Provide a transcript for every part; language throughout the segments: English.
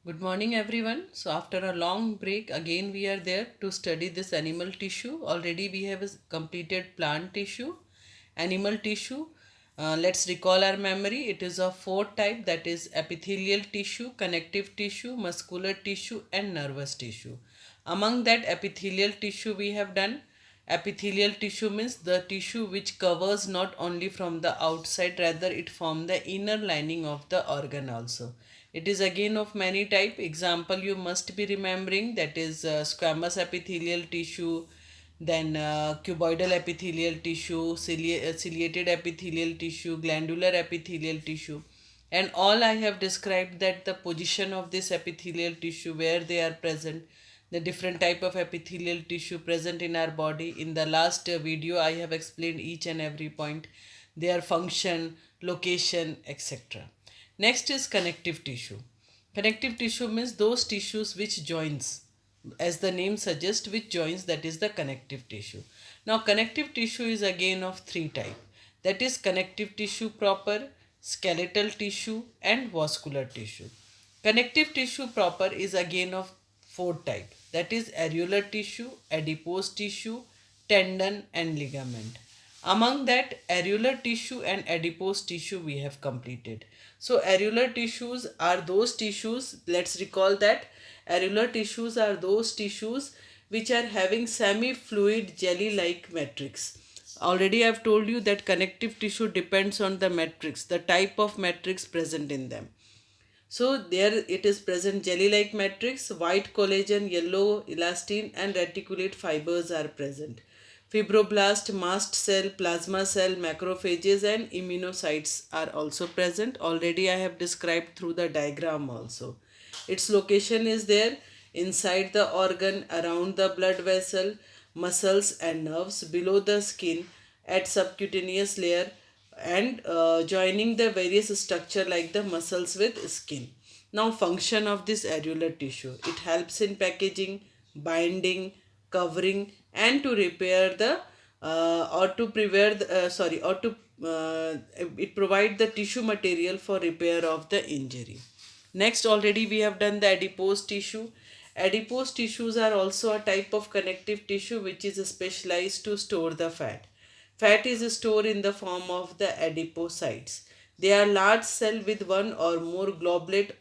Good morning, everyone. So, after a long break, again we are there to study this animal tissue. Already we have completed plant tissue, animal tissue. Let's recall our memory. It is of four type, that is epithelial tissue, connective tissue, muscular tissue, and nervous tissue. Among that epithelial tissue we have done. Epithelial tissue means the tissue which covers not only from the outside, rather it forms the inner lining of the organ also. It is again of many type. Example you must be remembering, that is squamous epithelial tissue, then cuboidal epithelial tissue, ciliated epithelial tissue, glandular epithelial tissue. And all I have described that the position of this epithelial tissue, where they are present, the different type of epithelial tissue present in our body. In the last video I have explained each and every point, their function, location, etc. Next is connective tissue. Connective tissue means those tissues which joins, as the name suggests, which joins, that is the connective tissue. Now connective tissue is again of three type, that is connective tissue proper, skeletal tissue, and vascular tissue. Connective tissue proper is again of four type, that is areolar tissue, adipose tissue, tendon, and ligament. Among that, areolar tissue and adipose tissue we have completed. So areolar tissues are those tissues, let's recall that areolar tissues are those tissues which are having semi-fluid jelly-like matrix. Already I have told you that connective tissue depends on the matrix, the type of matrix present in them. So there it is present jelly-like matrix, white collagen, yellow elastin, and reticulate fibers are present. Fibroblast, mast cell, plasma cell, macrophages, and immunocytes are also present. Already I have described through the diagram also. Its location is there inside the organ, around the blood vessel, muscles and nerves, below the skin, at subcutaneous layer, and joining the various structure like the muscles with skin. Now function of this areolar tissue. It helps in packaging, binding, covering, and to repair the or to prepare the, sorry or to it provide the tissue material for repair of the injury. Next, already we have done the adipose tissue. Adipose tissues are also a type of connective tissue which is specialized to store the fat. Fat is stored in the form of the adipocytes. They are large cells with one or more globulate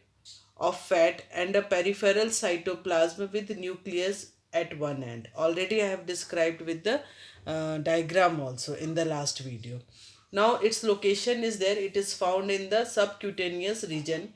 of fat and a peripheral cytoplasm with nucleus at one end. Already I have described with the diagram also in the last video. Now its location is there. It is found in the subcutaneous region.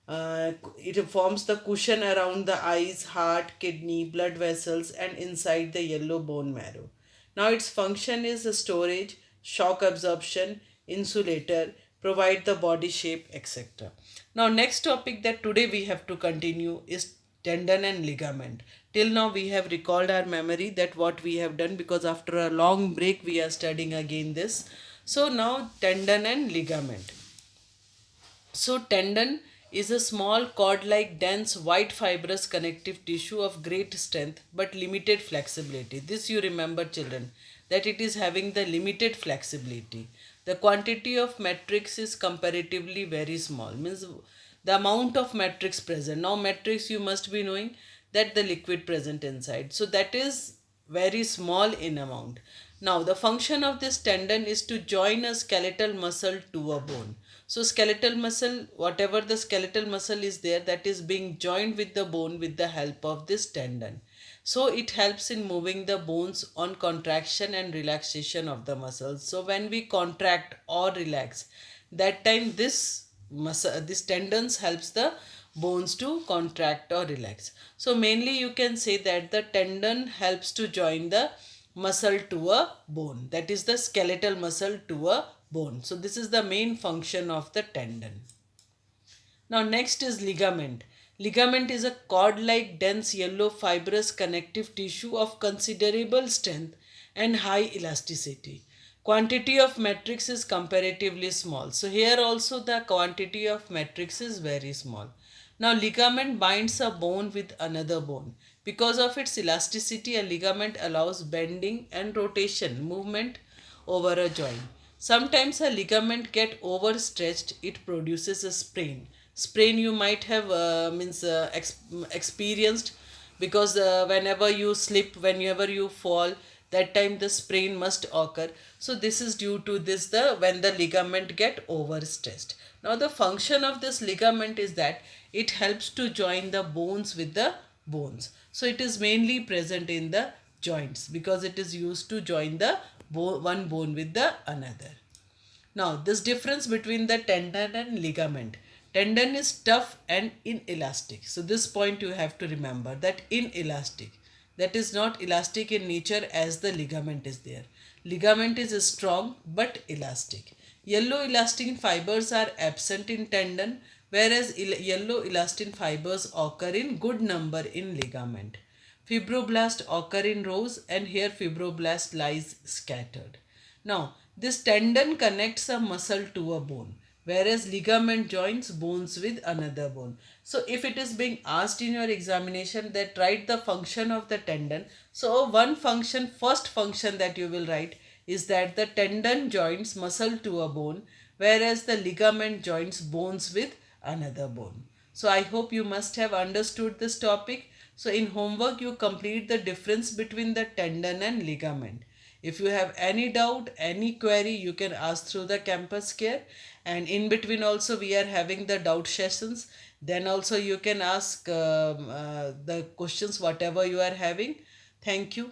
It forms the cushion around the eyes, heart, kidney, blood vessels, and inside the yellow bone marrow. Now its function is storage, shock absorption, insulator, provide the body shape, etc. Now next topic that today we have to continue is tendon and ligament. Till now we have recalled our memory that what we have done, because after a long break we are studying again this. So now tendon and ligament. So tendon is a small cord-like dense white fibrous connective tissue of great strength but limited flexibility. This you remember, children, that it is having the limited flexibility. The quantity of matrix is comparatively very small, means the amount of matrix present. Now matrix you must be knowing that the liquid present inside. So that is very small in amount. Now the function of this tendon is to join a skeletal muscle to a bone. So skeletal muscle, whatever the skeletal muscle is there, that is being joined with the bone with the help of this tendon. So it helps in moving the bones on contraction and relaxation of the muscles. So when we contract or relax, that time this muscle, this tendons helps the bones to contract or relax. So mainly you can say that the tendon helps to join the muscle to a bone, that is the skeletal muscle to a bone. So this is the main function of the tendon. Now next is ligament. Ligament is a cord-like dense yellow fibrous connective tissue of considerable strength and high elasticity. Quantity of matrix is comparatively small. So here also the quantity of matrix is very small. Now ligament binds a bone with another bone. Because of its elasticity, a ligament allows bending and rotation movement over a joint. Sometimes a ligament get overstretched, it produces a sprain. sprain you might have experienced, because whenever you slip, whenever you fall, that time the sprain must occur. So this is due to this, the when the ligament get overstressed. Now the function of this ligament is that it helps to join the bones with the bones. So it is mainly present in the joints because it is used to join the one bone with the another. Now, this difference between the tendon and ligament. Tendon is tough and inelastic. So, this point you have to remember, that inelastic. That is not elastic in nature as the ligament is there. Ligament is strong but elastic. Yellow elastin fibers are absent in tendon, whereas yellow elastin fibers occur in good number in ligament. Fibroblast occur in rows, and here fibroblast lies scattered. Now, this tendon connects a muscle to a bone, whereas ligament joins bones with another bone. So, if it is being asked in your examination that write the function of the tendon, so one function, first function that you will write is that the tendon joins muscle to a bone, whereas the ligament joins bones with another bone. So, I hope you must have understood this topic. So, in homework, you complete the difference between the tendon and ligament. If you have any doubt, any query, you can ask through the campus care. And in between also we are having the doubt sessions. Then also you can ask the questions whatever you are having. Thank you.